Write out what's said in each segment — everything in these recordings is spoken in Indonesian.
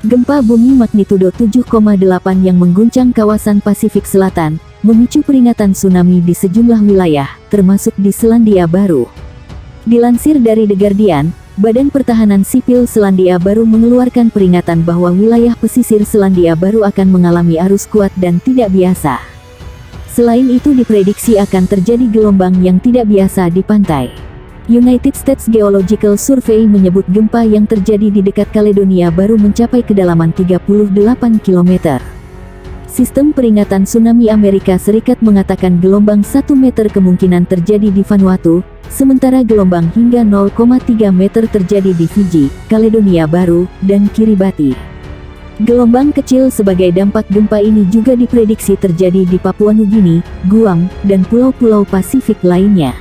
Gempa bumi magnitudo 7,8 yang mengguncang kawasan Pasifik Selatan, memicu peringatan tsunami di sejumlah wilayah, termasuk di Selandia Baru. Dilansir dari The Guardian, Badan Pertahanan Sipil Selandia Baru mengeluarkan peringatan bahwa wilayah pesisir Selandia Baru akan mengalami arus kuat dan tidak biasa. Selain itu diprediksi akan terjadi gelombang yang tidak biasa di pantai. United States Geological Survey menyebut gempa yang terjadi di dekat Kaledonia Baru mencapai kedalaman 38 km. Sistem peringatan tsunami Amerika Serikat mengatakan gelombang 1 meter kemungkinan terjadi di Vanuatu, sementara gelombang hingga 0,3 meter terjadi di Fiji, Kaledonia Baru, dan Kiribati. Gelombang kecil sebagai dampak gempa ini juga diprediksi terjadi di Papua Nugini, Guam, dan pulau-pulau Pasifik lainnya.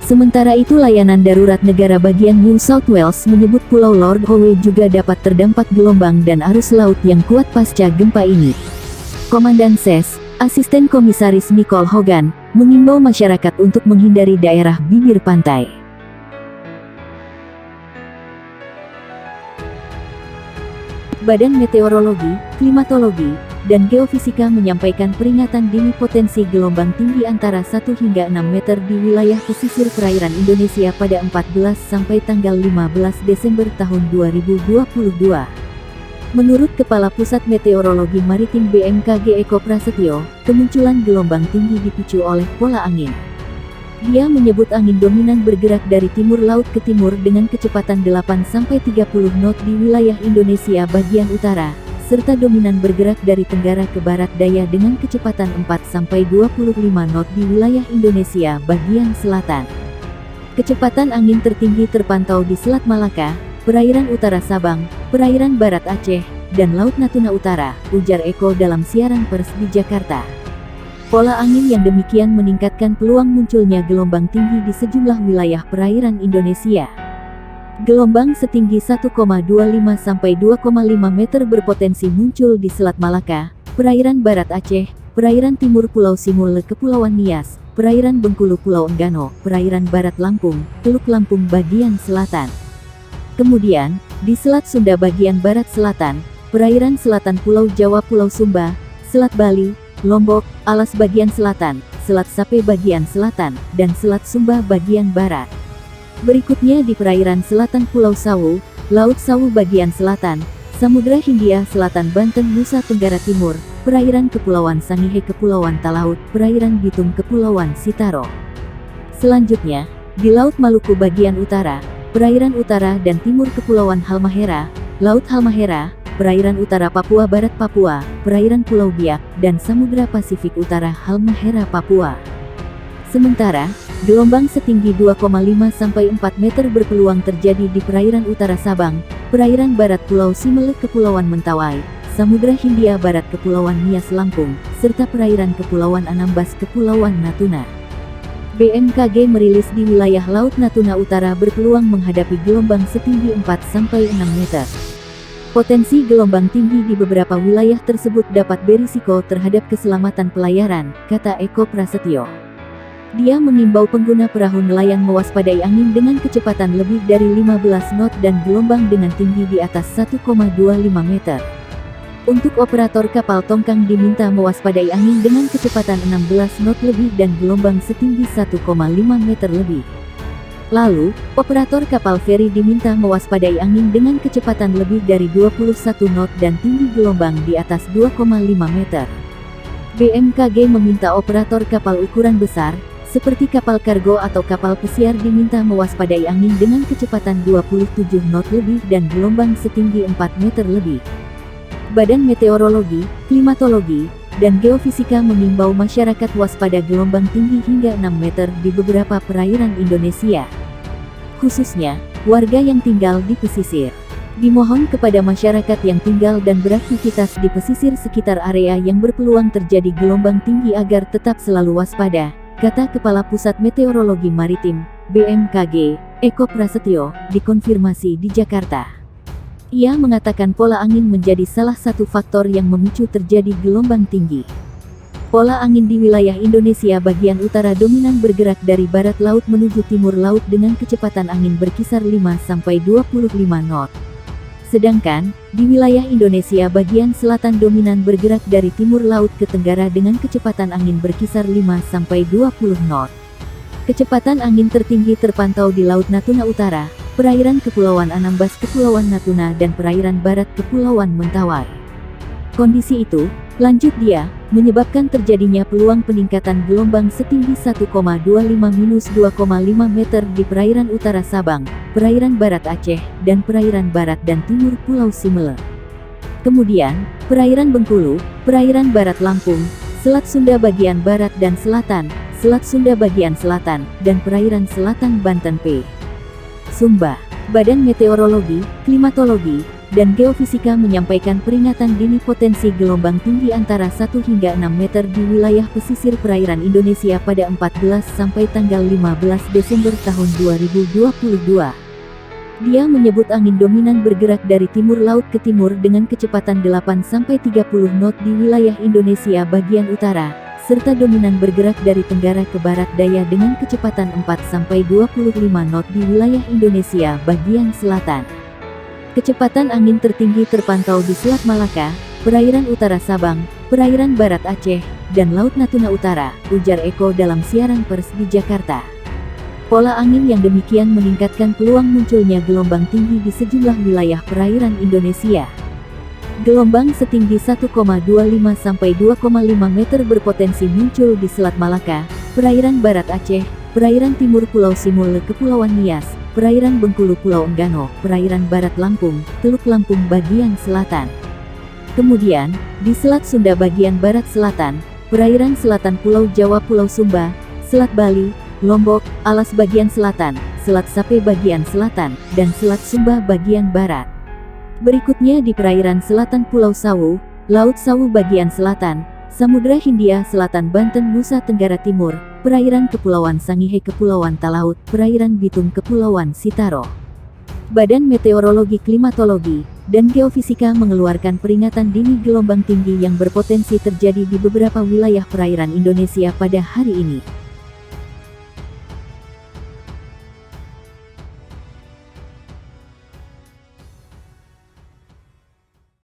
Sementara itu layanan darurat negara bagian New South Wales menyebut Pulau Lord Howe juga dapat terdampak gelombang dan arus laut yang kuat pasca gempa ini. Komandan SES, Asisten Komisaris Nicole Hogan, mengimbau masyarakat untuk menghindari daerah bibir pantai. Badan Meteorologi, Klimatologi, dan Geofisika menyampaikan peringatan dini potensi gelombang tinggi antara 1 hingga 6 meter di wilayah pesisir perairan Indonesia pada 14 sampai tanggal 15 Desember tahun 2022. Menurut Kepala Pusat Meteorologi Maritim BMKG Eko Prasetyo, kemunculan gelombang tinggi dipicu oleh pola angin. Dia menyebut angin dominan bergerak dari timur laut ke timur dengan kecepatan 8-30 knot di wilayah Indonesia bagian utara, serta dominan bergerak dari tenggara ke barat daya dengan kecepatan 4-25 knot di wilayah Indonesia bagian selatan. Kecepatan angin tertinggi terpantau di Selat Malaka, perairan utara Sabang, perairan barat Aceh, dan Laut Natuna Utara, ujar Eko dalam siaran pers di Jakarta. Pola angin yang demikian meningkatkan peluang munculnya gelombang tinggi di sejumlah wilayah perairan Indonesia. Gelombang setinggi 1,25 sampai 2,5 meter berpotensi muncul di Selat Malaka, perairan barat Aceh, perairan timur Pulau Simule Kepulauan Nias, perairan Bengkulu Pulau Enggano, perairan barat Lampung, Teluk Lampung bagian selatan. Kemudian, di Selat Sunda bagian barat selatan, perairan selatan Pulau Jawa Pulau Sumba, Selat Bali, Lombok, Alas bagian selatan, Selat Sape bagian selatan, dan Selat Sumba bagian barat. Berikutnya di perairan selatan Pulau Sawu, Laut Sawu bagian selatan, Samudra Hindia Selatan Banten Nusa Tenggara Timur, perairan Kepulauan Sangihe Kepulauan Talaut, perairan Bitung Kepulauan Sitaro. Selanjutnya, di Laut Maluku bagian utara, perairan utara dan timur Kepulauan Halmahera, Laut Halmahera, perairan utara Papua Barat Papua, perairan Pulau Biak, dan Samudra Pasifik Utara Halmahera Papua. Sementara, gelombang setinggi 2,5 sampai 4 meter berpeluang terjadi di perairan utara Sabang, perairan barat Pulau Simele Kepulauan Mentawai, Samudra Hindia Barat Kepulauan Nias Lampung, serta perairan Kepulauan Anambas Kepulauan Natuna. BMKG merilis di wilayah Laut Natuna Utara berpeluang menghadapi gelombang setinggi 4 sampai 6 meter. Potensi gelombang tinggi di beberapa wilayah tersebut dapat berisiko terhadap keselamatan pelayaran, kata Eko Prasetyo. Dia mengimbau pengguna perahu nelayan mewaspadai angin dengan kecepatan lebih dari 15 knot dan gelombang dengan tinggi di atas 1,25 meter. Untuk operator kapal tongkang diminta mewaspadai angin dengan kecepatan 16 knot lebih dan gelombang setinggi 1,5 meter lebih. Lalu, operator kapal feri diminta mewaspadai angin dengan kecepatan lebih dari 21 knot dan tinggi gelombang di atas 2,5 meter. BMKG meminta operator kapal ukuran besar, seperti kapal kargo atau kapal pesiar diminta mewaspadai angin dengan kecepatan 27 knot lebih dan gelombang setinggi 4 meter lebih. Badan Meteorologi, Klimatologi, dan Geofisika mengimbau masyarakat waspada gelombang tinggi hingga 6 meter di beberapa perairan Indonesia. Khususnya, warga yang tinggal di pesisir. Dimohon kepada masyarakat yang tinggal dan beraktivitas di pesisir sekitar area yang berpeluang terjadi gelombang tinggi agar tetap selalu waspada, kata Kepala Pusat Meteorologi Maritim, BMKG, Eko Prasetyo, dikonfirmasi di Jakarta. Ia mengatakan pola angin menjadi salah satu faktor yang memicu terjadi gelombang tinggi. Pola angin di wilayah Indonesia bagian utara dominan bergerak dari barat laut menuju timur laut dengan kecepatan angin berkisar 5-25 knot. Sedangkan, di wilayah Indonesia bagian selatan dominan bergerak dari timur laut ke tenggara dengan kecepatan angin berkisar 5-20 knot. Kecepatan angin tertinggi terpantau di Laut Natuna Utara, perairan Kepulauan Anambas Kepulauan Natuna dan perairan barat Kepulauan Mentawai. Kondisi itu, lanjut dia, menyebabkan terjadinya peluang peningkatan gelombang setinggi 1,25-2,5 meter di perairan utara Sabang, perairan barat Aceh, dan perairan barat dan timur Pulau Simele. Kemudian, perairan Bengkulu, perairan barat Lampung, Selat Sunda bagian barat dan selatan, Selat Sunda bagian selatan, dan perairan selatan Banten P. Sumba. Badan Meteorologi, Klimatologi, dan Geofisika menyampaikan peringatan dini potensi gelombang tinggi antara 1 hingga 6 meter di wilayah pesisir perairan Indonesia pada 14 sampai tanggal 15 Desember tahun 2022. Dia menyebut angin dominan bergerak dari timur laut ke timur dengan kecepatan 8-30 knot di wilayah Indonesia bagian utara, serta dominan bergerak dari tenggara ke barat daya dengan kecepatan 4-25 knot di wilayah Indonesia bagian selatan. Kecepatan angin tertinggi terpantau di Selat Malaka, perairan utara Sabang, perairan barat Aceh, dan Laut Natuna Utara, ujar Eko dalam siaran pers di Jakarta. Pola angin yang demikian meningkatkan peluang munculnya gelombang tinggi di sejumlah wilayah perairan Indonesia. Gelombang setinggi 1,25-2,5 meter berpotensi muncul di Selat Malaka, perairan barat Aceh, perairan timur Pulau Simele Kepulauan Nias, perairan Bengkulu Pulau Enggano, perairan barat Lampung, Teluk Lampung bagian selatan. Kemudian, di Selat Sunda bagian barat selatan, perairan selatan Pulau Jawa Pulau Sumba, Selat Bali, Lombok, Alas bagian selatan, Selat Sape bagian selatan, dan Selat Sumba bagian barat. Berikutnya di perairan selatan Pulau Sawu, Laut Sawu bagian selatan, Samudra Hindia Selatan Banten Nusa Tenggara Timur, perairan Kepulauan Sangihe Kepulauan Talaut, perairan Bitung Kepulauan Sitaro. Badan Meteorologi Klimatologi dan Geofisika mengeluarkan peringatan dini gelombang tinggi yang berpotensi terjadi di beberapa wilayah perairan Indonesia pada hari ini.